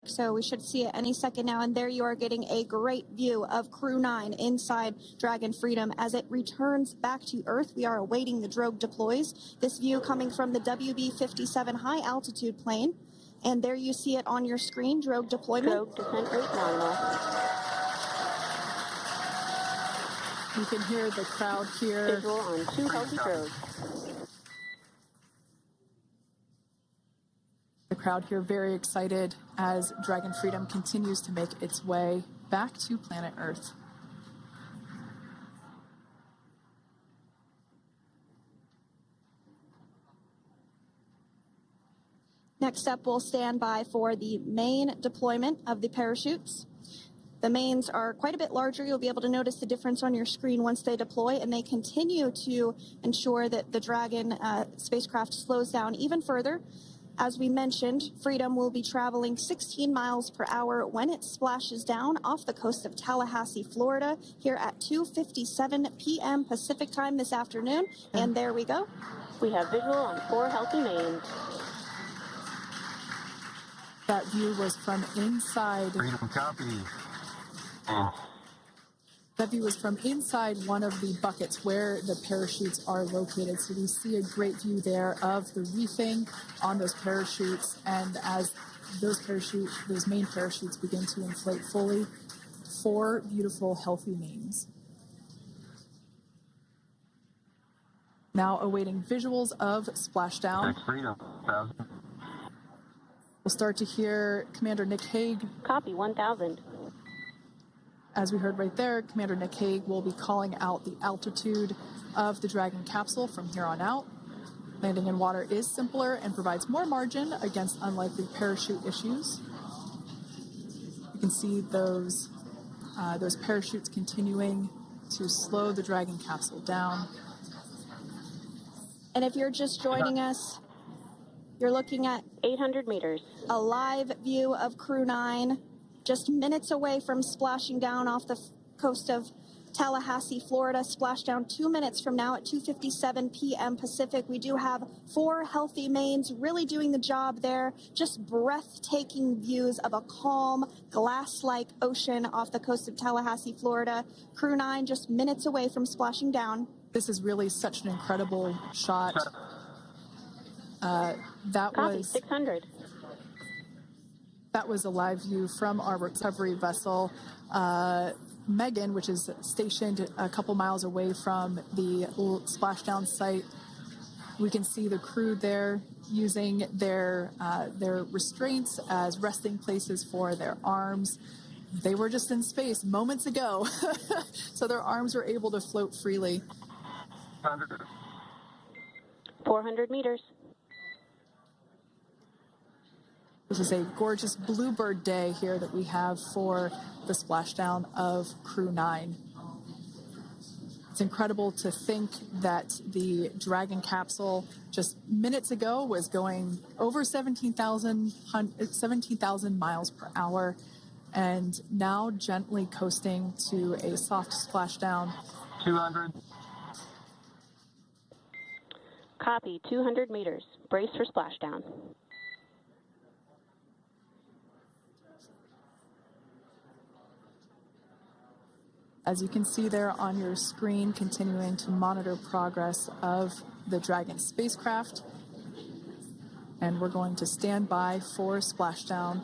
So we should see it any second now. And there you are getting a great view of Crew-9 inside Dragon Freedom as it returns back to Earth. We are awaiting the drogue deploys. This view coming from the WB-57 high altitude plane. And there you see it on your screen, drogue deployment. Drogue descent rate nominal. You can hear the crowd here. Visual on 2 healthy drogues. The crowd here very excited as Dragon Freedom continues to make its way back to planet Earth. Next up, we'll stand by for the main deployment of the parachutes. The mains are quite a bit larger. You'll be able to notice the difference on your screen once they deploy, and they continue to ensure that the Dragon spacecraft slows down even further. As we mentioned, Freedom will be traveling 16 miles per hour when it splashes down off the coast of Tallahassee, Florida, here at 2:57 p.m. Pacific time this afternoon. And there we go. We have visual on 4 healthy mains. That view was from inside. Freedom copy. That view was from inside one of the buckets where the parachutes are located. So we see a great view there of the reefing on those parachutes. And as those main parachutes begin to inflate fully, 4 beautiful, healthy mains. Now awaiting visuals of Splashdown. Freedom. We'll start to hear Commander Nick Hague. Copy 1000. As we heard right there, Commander Nick Hague will be calling out the altitude of the Dragon capsule from here on out. Landing in water is simpler and provides more margin against unlikely parachute issues. You can see those parachutes continuing to slow the Dragon capsule down. And if you're just joining us, you're looking at 800 meters. A live view of Crew-9 just minutes away from splashing down off the coast of Tallahassee, Florida. Splashdown 2 minutes from now at 2:57 p.m. Pacific. We do have 4 healthy mains really doing the job there. Just breathtaking views of a calm, glass-like ocean off the coast of Tallahassee, Florida. Crew-9 just minutes away from splashing down. This is really such an incredible shot. Copy 600. That was a live view from our recovery vessel, Megan, which is stationed a couple miles away from the splashdown site. We can see the crew there using their restraints as resting places for their arms. They were just in space moments ago, so their arms were able to float freely. 400 meters. This is a gorgeous bluebird day here that we have for the splashdown of Crew-9. It's incredible to think that the Dragon capsule just minutes ago was going over 17,000 miles per hour and now gently coasting to a soft splashdown. 200. Copy 200 meters. Brace for splashdown. As you can see there on your screen, continuing to monitor progress of the Dragon spacecraft. And we're going to stand by for splashdown,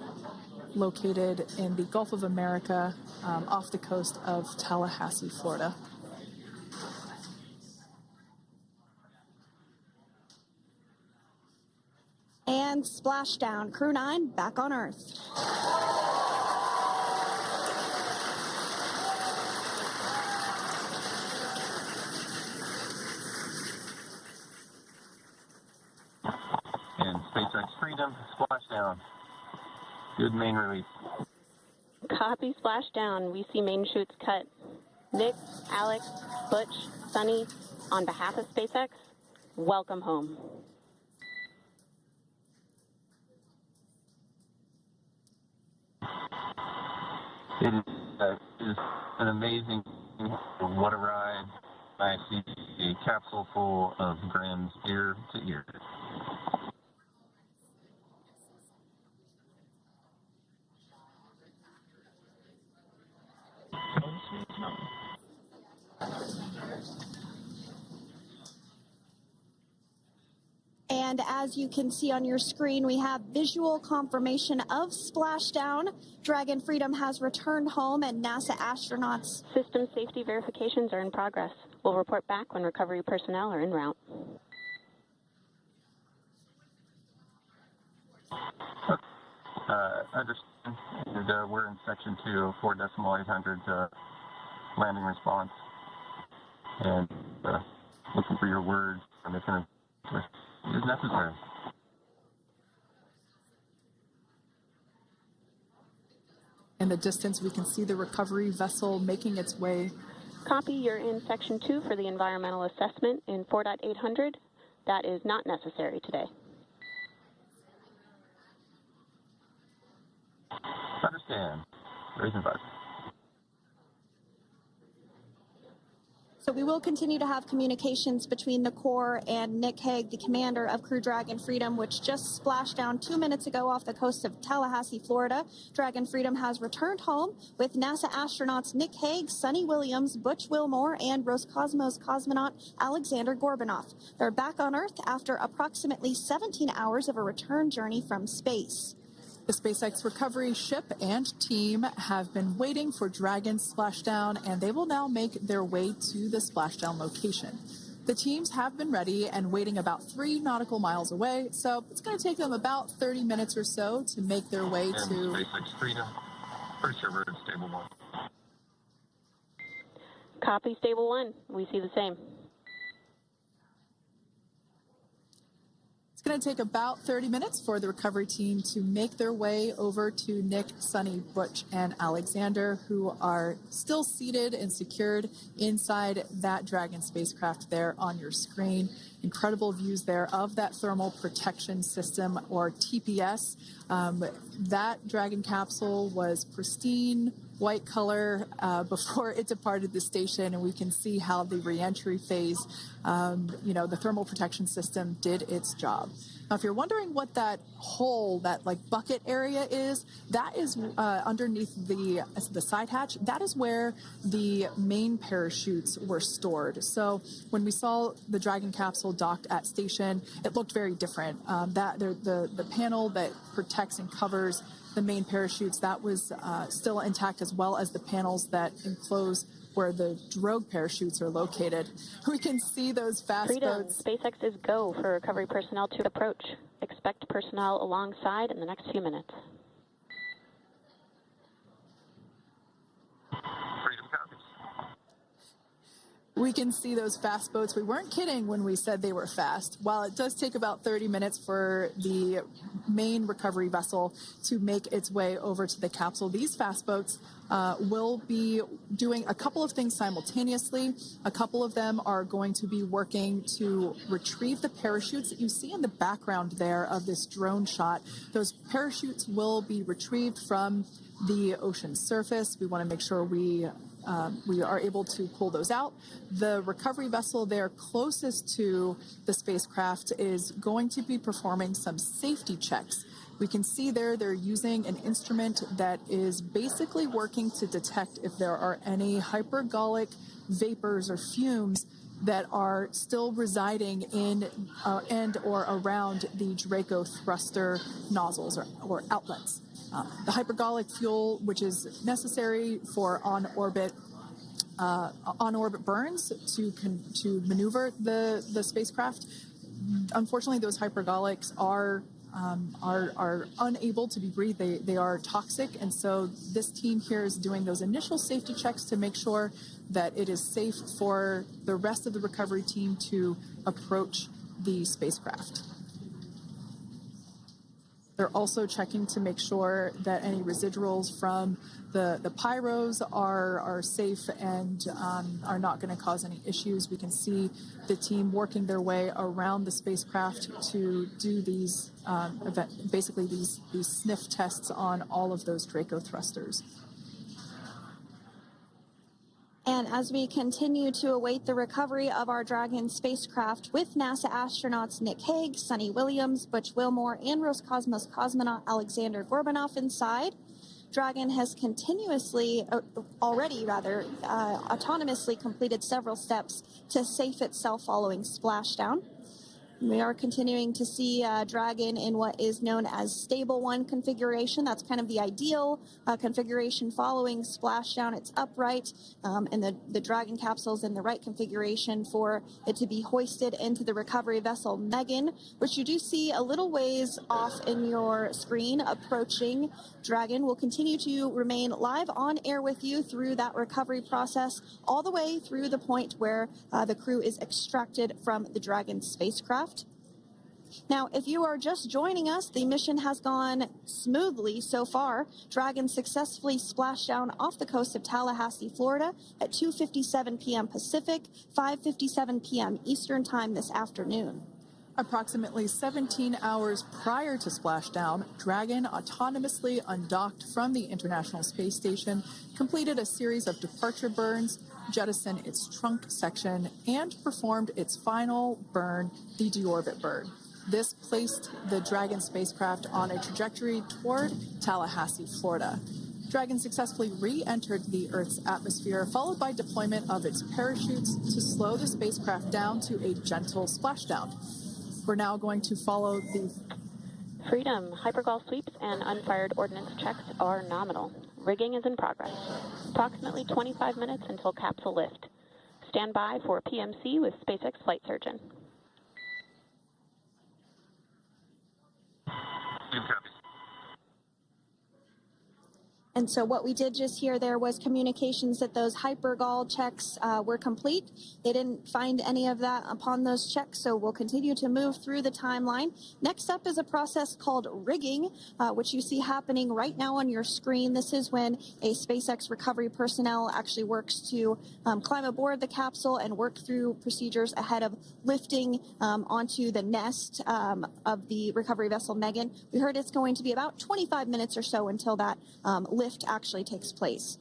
located in the Gulf of America, off the coast of Tallahassee, Florida. And splashdown, Crew-9 back on Earth. And SpaceX Freedom, splashdown. Good main release. Copy splashdown. We see main chutes cut. Nick, Alex, Butch, Sunny, on behalf of SpaceX, welcome home. It is an amazing, what a ride. I see a capsule full of grins ear to ear. And as you can see on your screen, we have visual confirmation of splashdown. Dragon Freedom has returned home, and NASA astronauts. System safety verifications are in progress. We'll report back when recovery personnel are en route. Understand. And, we're in section 2, 4.800 landing response. And looking for your words on this is necessary. In the distance, we can see the recovery vessel making its way. Copy, you're in section 2 for the environmental assessment in 4.800. That is not necessary today. Understand. Raising 5. So we will continue to have communications between the Corps and Nick Hague, the commander of Crew Dragon Freedom, which just splashed down 2 minutes ago off the coast of Tallahassee, Florida. Dragon Freedom has returned home with NASA astronauts Nick Hague, Sonny Williams, Butch Wilmore, and Roscosmos cosmonaut Alexander Gorbanov. They're back on Earth after approximately 17 hours of a return journey from space. The SpaceX recovery ship and team have been waiting for Dragon's splashdown, and they will now make their way to the splashdown location. The teams have been ready and waiting about 3 nautical miles away, so it's going to take them about 30 minutes or so to make their way and to SpaceX Freedom. Pretty sure we're in stable 1. Copy, stable 1. We see the same. It's going to take about 30 minutes for the recovery team to make their way over to Nick, Sonny, Butch, and Alexander, who are still seated and secured inside that Dragon spacecraft there on your screen. Incredible views there of that thermal protection system, or TPS. That Dragon capsule was pristine, white color before it departed the station, and we can see how the reentry phase, the thermal protection system did its job. Now, if you're wondering what that hole, that like bucket area is, that is underneath the side hatch. That is where the main parachutes were stored. So when we saw the Dragon capsule docked at station, it looked very different. The panel that protects and covers the main parachutes, that was still intact, as well as the panels that enclose where the drogue parachutes are located. We can see those fast Freedom, boats. SpaceX is go for recovery personnel to approach. Expect personnel alongside in the next few minutes. Freedom copies. We can see those fast boats. We weren't kidding when we said they were fast. While it does take about 30 minutes for the main recovery vessel to make its way over to the capsule, these fast boats will be doing a couple of things simultaneously. A couple of them are going to be working to retrieve the parachutes that you see in the background there of this drone shot. Those parachutes will be retrieved from the ocean surface. We want to make sure we are able to pull those out. The recovery vessel there closest to the spacecraft is going to be performing some safety checks. We can see there they're using an instrument that is basically working to detect if there are any hypergolic vapors or fumes that are still residing in and or around the Draco thruster nozzles or outlets. The hypergolic fuel, which is necessary for on-orbit burns to maneuver the spacecraft. Unfortunately, those hypergolics are unable to be breathed. They are toxic, and so this team here is doing those initial safety checks to make sure that it is safe for the rest of the recovery team to approach the spacecraft. They're also checking to make sure that any residuals from the pyros are safe and are not going to cause any issues. We can see the team working their way around the spacecraft to do these these sniff tests on all of those Draco thrusters. And as we continue to await the recovery of our Dragon spacecraft with NASA astronauts Nick Hague, Sonny Williams, Butch Wilmore, and Roscosmos cosmonaut Alexander Gorbanov inside, Dragon has autonomously completed several steps to safe itself following splashdown. We are continuing to see Dragon in what is known as Stable 1 configuration. That's kind of the ideal configuration following splashdown. It's upright, and the Dragon capsule is in the right configuration for it to be hoisted into the recovery vessel Megan, which you do see a little ways off in your screen approaching. Dragon will continue to remain live on air with you through that recovery process, all the way through the point where the crew is extracted from the Dragon spacecraft. Now, if you are just joining us, the mission has gone smoothly so far. Dragon successfully splashed down off the coast of Tallahassee, Florida at 2:57 p.m. Pacific, 5:57 p.m. Eastern Time this afternoon. Approximately 17 hours prior to splashdown, Dragon autonomously undocked from the International Space Station, completed a series of departure burns, jettisoned its trunk section, and performed its final burn, the deorbit burn. This placed the Dragon spacecraft on a trajectory toward Tallahassee, Florida. Dragon successfully re-entered the Earth's atmosphere, followed by deployment of its parachutes to slow the spacecraft down to a gentle splashdown. We're now going to follow the Freedom. Hypergol sweeps and unfired ordnance checks are nominal. Rigging is in progress. Approximately 25 minutes until capsule lift. Stand by for PMC with SpaceX flight surgeon. And so what we did just hear there was communications that those hypergol checks were complete. They didn't find any of that upon those checks, so we'll continue to move through the timeline. Next up is a process called rigging, which you see happening right now on your screen. This is when a SpaceX recovery personnel actually works to climb aboard the capsule and work through procedures ahead of lifting onto the nest of the recovery vessel Megan. We heard it's going to be about 25 minutes or so until that lift actually takes place.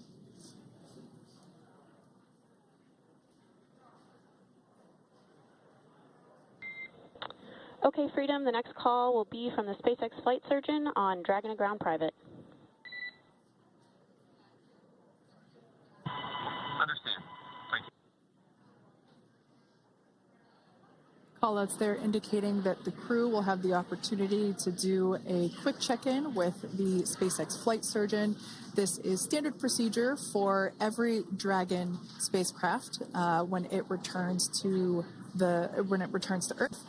Okay, Freedom, the next call will be from the SpaceX flight surgeon on Dragon and Ground Private. Understand. Thank you. callouts there indicating that the crew will have the opportunity to do a quick check-in with the SpaceX flight surgeon. This is standard procedure for every Dragon spacecraft when it returns to Earth.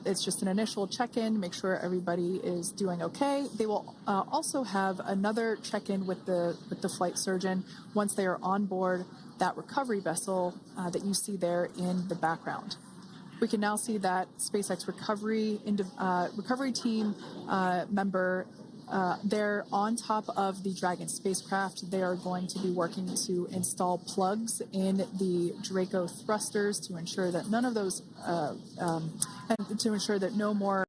It's just an initial check-in, make sure everybody is doing okay. They will also have another check-in with the flight surgeon once they are on board that recovery vessel that you see there in the background. We can now see that SpaceX recovery team member they're on top of the Dragon spacecraft. They are going to be working to install plugs in the Draco thrusters to ensure that none of those, and to ensure that no more